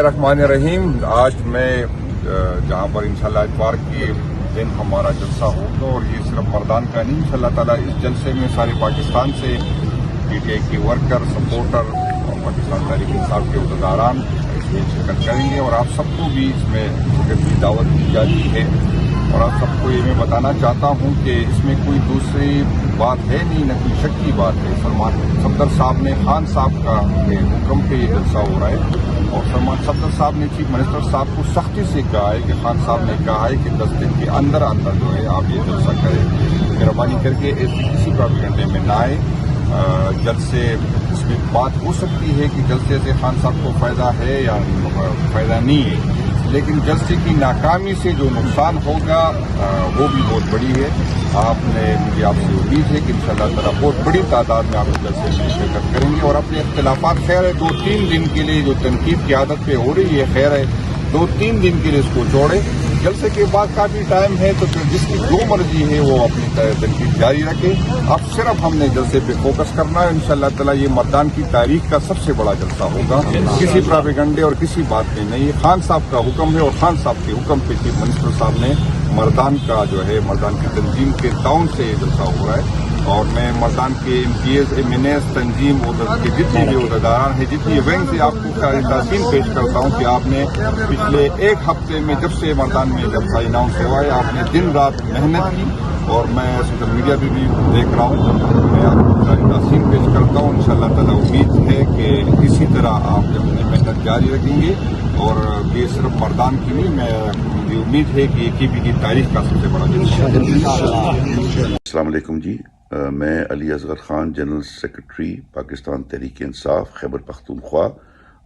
बिस्मिल्लाहिर्रहमानिर्रहीम। आज मैं जहाँ पर इंशाल्लाह इतवार के दिन हमारा जलसा होगा और ये सिर्फ मर्दान का नहीं, इंशाल्लाह ताला इस जलसे में सारे पाकिस्तान से पीटीआई के वर्कर, सपोर्टर और पाकिस्तान तहरीक इंसाफ के उहदेदारान इसमें शिरकत करेंगे और आप सबको भी इसमें शिरकत की दावत दी जाती है। और आप सबको ये मैं बताना चाहता हूँ कि इसमें कोई दूसरी बात है नहीं, न कोई शक की बात है। सलमान सफदर साहब ने खान साहब का हुक्म पे ये जलसा हो रहा है और सलमान सफदर साहब ने चीफ मिनिस्टर साहब को सख्ती से कहा है कि खान साहब ने कहा है कि 10 दिन के अंदर अंदर जो है आप ये जलसा करें। मेहरबानी करके ऐसे किसी प्रोपेगेंडे में ना आए। जलसे इसमें बात हो सकती है कि जलसे से खान साहब को फायदा है या फायदा नहीं है, लेकिन जलसे की नाकामी से जो नुकसान होगा वो भी बहुत बड़ी है। मुझे आपसे उम्मीद है कि इंशाअल्लाह ताला बहुत बड़ी तादाद में आप इस जलसे में शिरकत करेंगे और अपने इख्तिलाफात खैर है 2-3 दिन के लिए जो तनकीद की आदत पे हो रही है, खैर है 2-3 दिन के लिए इसको छोड़े। जलसे के बाद काफी टाइम है तो फिर जिसकी जो मर्जी है वो अपनी तनकीद जारी रखे। अब सिर्फ हमने जलसे पे फोकस करना है। इंशाअल्लाह ताला ये मतदान की तारीख का सबसे बड़ा जलसा होगा, किसी प्रोपेगेंडे और किसी बात में नहीं। खान साहब का हुक्म है और खान साहब के हुक्म पे चीफ मिनिस्टर साहब ने मर्दान का जो है मर्दान की तंजीम के टाउन से ये जलसा हो रहा है। और मैं मर्दान के MPs, MNS तंजीम के जितने भी उहदेदारान हैं, जितनी विंग से आपको ताज़ीम पेश करता हूँ कि आपने पिछले एक हफ्ते में जब से मर्दान में जलसा अनाउंस हुआ है आपने दिन रात मेहनत की और मैं सोशल मीडिया पे भी देख रहा हूँ। मैं आपको ताज़ीम पेश करता हूँ। इंशाअल्लाह ताला उम्मीद है कि इसी तरह आप अपनी मेहनत जारी रखेंगे और ये सिर्फ मर्दान की नहीं, मुझे उम्मीद है कि AKP की तारीख का सबसे बड़ा जलसा। अस्सलाम वालेकुम जी। मैं अली असगर खान, जनरल सेक्रेटरी पाकिस्तान तहरीक इंसाफ खैबर पख्तूनख्वा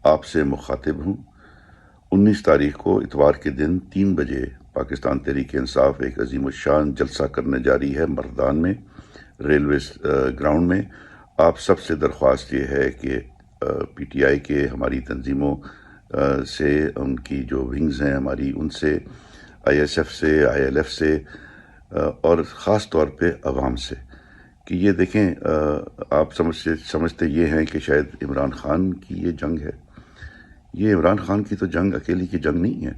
आपसे मुखातिब हूँ। 19 तारीख को इतवार के दिन 3 बजे पाकिस्तान तहरीक इंसाफ एक अजीम शान जलसा करने जा रही है मर्दान में, रेलवे ग्राउंड में। आप सबसे दरख्वास्त ये है कि PTI के हमारी तंजीमों से, उनकी जो विंग्स हैं हमारी, उनसे, ISF से, ILF से और ख़ास तौर पे अवाम से, कि ये देखें आप समझते ये हैं कि शायद इमरान खान की ये जंग है। ये इमरान खान की तो जंग अकेली की जंग नहीं है,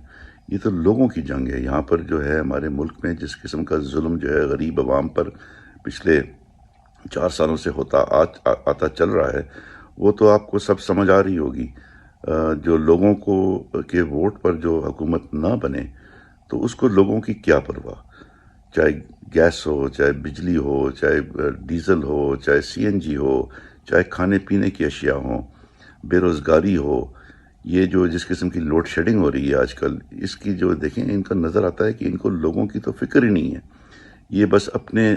ये तो लोगों की जंग है। यहाँ पर जो है हमारे मुल्क में जिस किस्म का जुल्म जो है गरीब अवाम पर पिछले 4 सालों से आता चल रहा है, वो तो आपको सब समझ आ रही होगी। जो लोगों को के वोट पर जो हुकूमत ना बने तो उसको लोगों की क्या परवाह, चाहे गैस हो, चाहे बिजली हो, चाहे डीजल हो, चाहे CNG हो, चाहे खाने पीने की अशिया हो, बेरोज़गारी हो, ये जो जिस किस्म की लोड शेडिंग हो रही है आजकल, इसकी जो देखें इनका नज़र आता है कि इनको लोगों की तो फिक्र ही नहीं है। ये बस अपने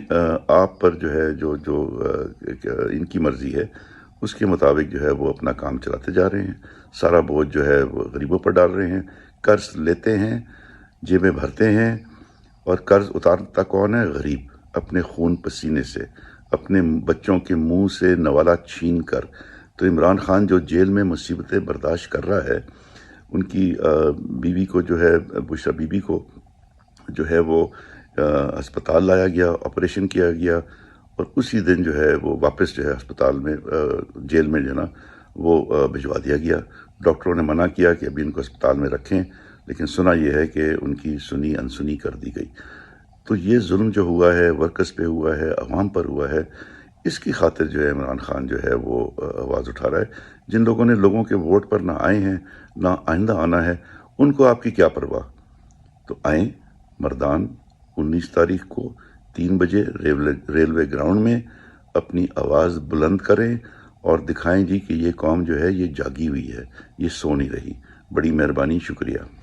आप पर जो है जो इनकी मर्ज़ी है उसके मुताबिक जो है वो अपना काम चलाते जा रहे हैं। सारा बोझ जो है वो गरीबों पर डाल रहे हैं। कर्ज लेते हैं, जेबें भरते हैं और कर्ज उतारता कौन है? गरीब, अपने खून पसीने से, अपने बच्चों के मुंह से नवाला छीन कर। तो इमरान खान जो जेल में मुसीबतें बर्दाश्त कर रहा है, उनकी बीवी को जो है, बुशरा बीबी को जो है वो अस्पताल लाया गया, ऑपरेशन किया गया और उसी दिन जो है वो वापस जो है अस्पताल में, जेल में जो ना वो भिजवा दिया गया। डॉक्टरों ने मना किया कि अभी इनको अस्पताल में रखें, लेकिन सुना यह है कि उनकी सुनी अनसुनी कर दी गई। तो ये जुल्म जो हुआ है वर्कर्स पे हुआ है, अवाम पर हुआ है, इसकी खातिर जो है इमरान खान जो है वो आवाज़ उठा रहा है। जिन लोगों ने लोगों के वोट पर ना आए हैं, ना आइंदा आना है, उनको आपकी क्या परवाह। तो आएँ मर्दान 19 तारीख को 3 बजे रेलवे ग्राउंड में अपनी आवाज़ बुलंद करें और दिखाएं जी कि ये कौम जो है ये जागी हुई है, ये सो नहीं रही। बड़ी मेहरबानी, शुक्रिया।